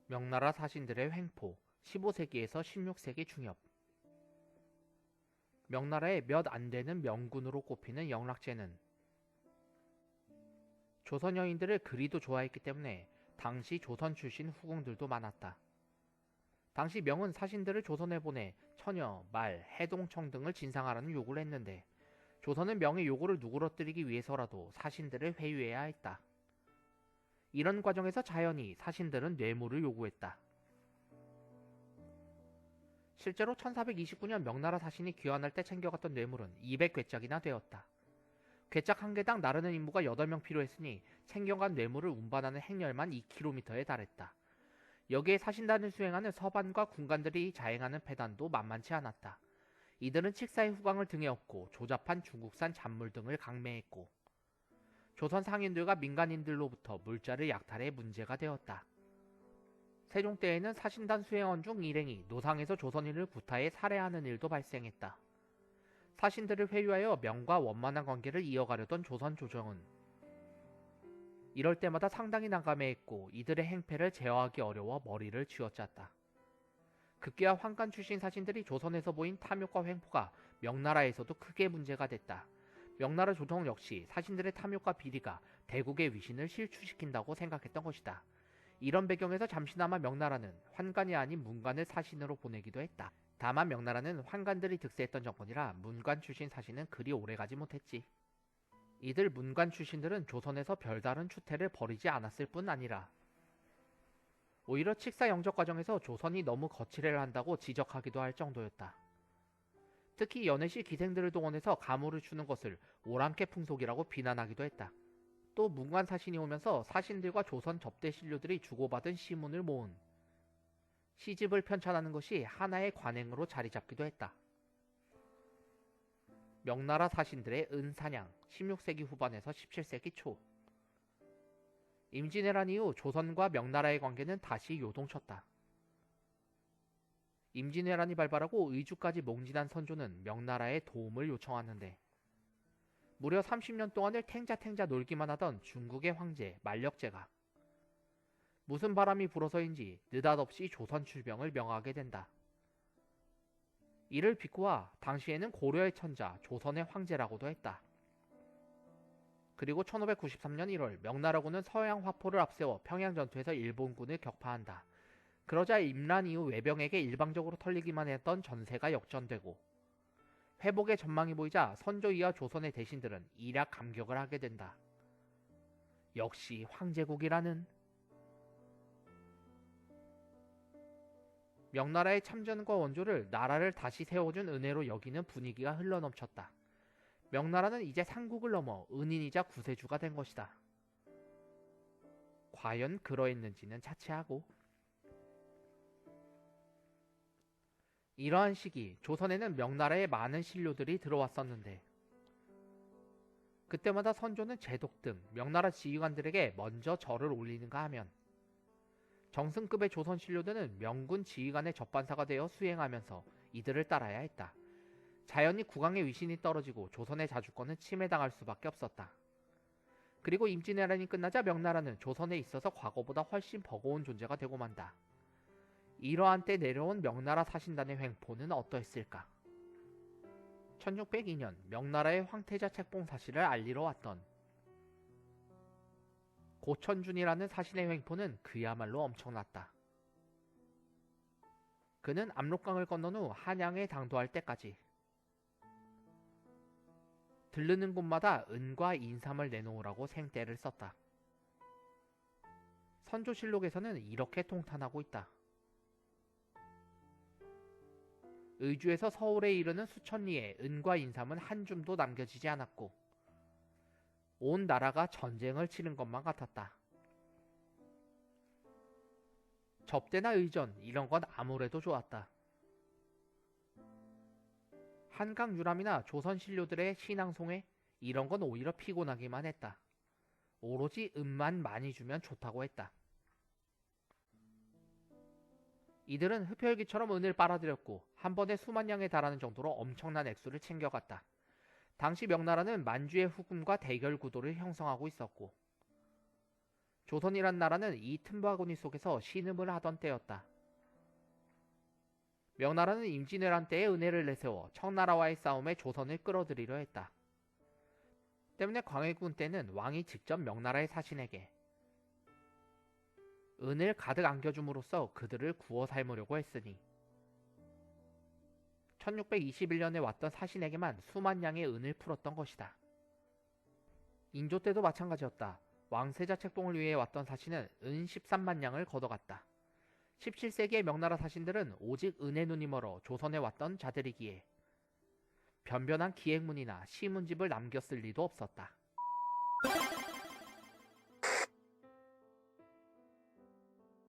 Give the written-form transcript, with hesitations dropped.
명나라 사신들의 횡포 15세기에서 16세기 중엽. 명나라의 몇 안되는 명군으로 꼽히는 영락제는 조선 여인들을 그리도 좋아했기 때문에 당시 조선 출신 후궁들도 많았다. 당시 명은 사신들을 조선에 보내 처녀, 말, 해동청 등을 진상하라는 요구를 했는데 조선은 명의 요구를 누그러뜨리기 위해서라도 사신들을 회유해야 했다. 이런 과정에서 자연히 사신들은 뇌물을 요구했다. 실제로 1429년 명나라 사신이 귀환할 때 챙겨갔던 뇌물은 200괴짝이나 되었다. 괴짝 한 개당 나르는 인부가 8명 필요했으니 챙겨간 뇌물을 운반하는 행렬만 2km에 달했다. 여기에 사신단을 수행하는 서반과 군관들이 자행하는 패단도 만만치 않았다. 이들은 칙사의 후광을 등에 업고 조잡한 중국산 잔물 등을 강매했고 조선 상인들과 민간인들로부터 물자를 약탈해 문제가 되었다. 세종 때에는 사신단 수행원 중 일행이 노상에서 조선인을 구타해 살해하는 일도 발생했다. 사신들을 회유하여 명과 원만한 관계를 이어가려던 조선 조정은 이럴 때마다 상당히 난감해했고 이들의 행패를 제어하기 어려워 머리를 쥐어짰다. 급기야 환관 출신 사신들이 조선에서 보인 탐욕과 횡포가 명나라에서도 크게 문제가 됐다. 명나라 조정 역시 사신들의 탐욕과 비리가 대국의 위신을 실추시킨다고 생각했던 것이다. 이런 배경에서 잠시나마 명나라는 환관이 아닌 문관을 사신으로 보내기도 했다. 다만 명나라는 환관들이 득세했던 정권이라 문관 출신 사신은 그리 오래가지 못했지. 이들 문관 출신들은 조선에서 별다른 추태를 벌이지 않았을 뿐 아니라 오히려 칙사 영접 과정에서 조선이 너무 거칠애를 한다고 지적하기도 할 정도였다. 특히 연애시 기생들을 동원해서 가무를 추는 것을 오랑캐 풍속이라고 비난하기도 했다. 또 문관 사신이 오면서 사신들과 조선 접대 신료들이 주고받은 시문을 모은 시집을 편찬하는 것이 하나의 관행으로 자리잡기도 했다. 명나라 사신들의 은사냥 16세기 후반에서 17세기 초. 임진왜란 이후 조선과 명나라의 관계는 다시 요동쳤다. 임진왜란이 발발하고 의주까지 몽진한 선조는 명나라에 도움을 요청하는데 무려 30년 동안을 탱자탱자 놀기만 하던 중국의 황제 만력제가 무슨 바람이 불어서인지 느닷없이 조선 출병을 명하게 된다. 이를 비꼬아 당시에는 고려의 천자 조선의 황제라고도 했다. 그리고 1593년 1월 명나라군은 서해안 화포를 앞세워 평양전투에서 일본군을 격파한다. 그러자 임란 이후 외병에게 일방적으로 털리기만 했던 전세가 역전되고 회복의 전망이 보이자 선조 이하 조선의 대신들은 일약 감격을 하게 된다. 역시 황제국이라는. 명나라의 참전과 원조를 나라를 다시 세워준 은혜로 여기는 분위기가 흘러넘쳤다. 명나라는 이제 상국을 넘어 은인이자 구세주가 된 것이다. 과연 그러했는지는 차치하고 이러한 시기 조선에는 명나라에 많은 신료들이 들어왔었는데 그때마다 선조는 제독 등 명나라 지휘관들에게 먼저 절을 올리는가 하면 정승급의 조선 신료들은 명군 지휘관의 접반사가 되어 수행하면서 이들을 따라야 했다. 자연히 국왕의 위신이 떨어지고 조선의 자주권은 침해당할 수밖에 없었다. 그리고 임진왜란이 끝나자 명나라는 조선에 있어서 과거보다 훨씬 버거운 존재가 되고 만다. 이러한 때 내려온 명나라 사신단의 횡포는 어떠했을까? 1602년 명나라의 황태자 책봉 사실을 알리러 왔던 고천준이라는 사신의 횡포는 그야말로 엄청났다. 그는 압록강을 건넌 후 한양에 당도할 때까지 들르는 곳마다 은과 인삼을 내놓으라고 생떼를 썼다. 선조실록에서는 이렇게 통탄하고 있다. 의주에서 서울에 이르는 수천 리에 은과 인삼은 한 줌도 남겨지지 않았고 온 나라가 전쟁을 치른 것만 같았다. 접대나 의전 이런 건 아무래도 좋았다. 한강 유람이나 조선 신료들의 신앙송회 이런 건 오히려 피곤하기만 했다. 오로지 은만 많이 주면 좋다고 했다. 이들은 흡혈귀처럼 은을 빨아들였고 한 번에 수만 양에 달하는 정도로 엄청난 액수를 챙겨갔다. 당시 명나라는 만주의 후금과 대결 구도를 형성하고 있었고 조선이란 나라는 이 틈바구니 속에서 신음을 하던 때였다. 명나라는 임진왜란 때의 은혜를 내세워 청나라와의 싸움에 조선을 끌어들이려 했다. 때문에 광해군 때는 왕이 직접 명나라의 사신에게 은을 가득 안겨줌으로써 그들을 구워 삶으려고 했으니 1621년에 왔던 사신에게만 수만 양의 은을 풀었던 것이다. 인조 때도 마찬가지였다. 왕세자 책봉을 위해 왔던 사신은 은 13만 양을 걷어갔다. 17세기의 명나라 사신들은 오직 은의 눈이 멀어 조선에 왔던 자들이기에 변변한 기행문이나 시문집을 남겼을 리도 없었다.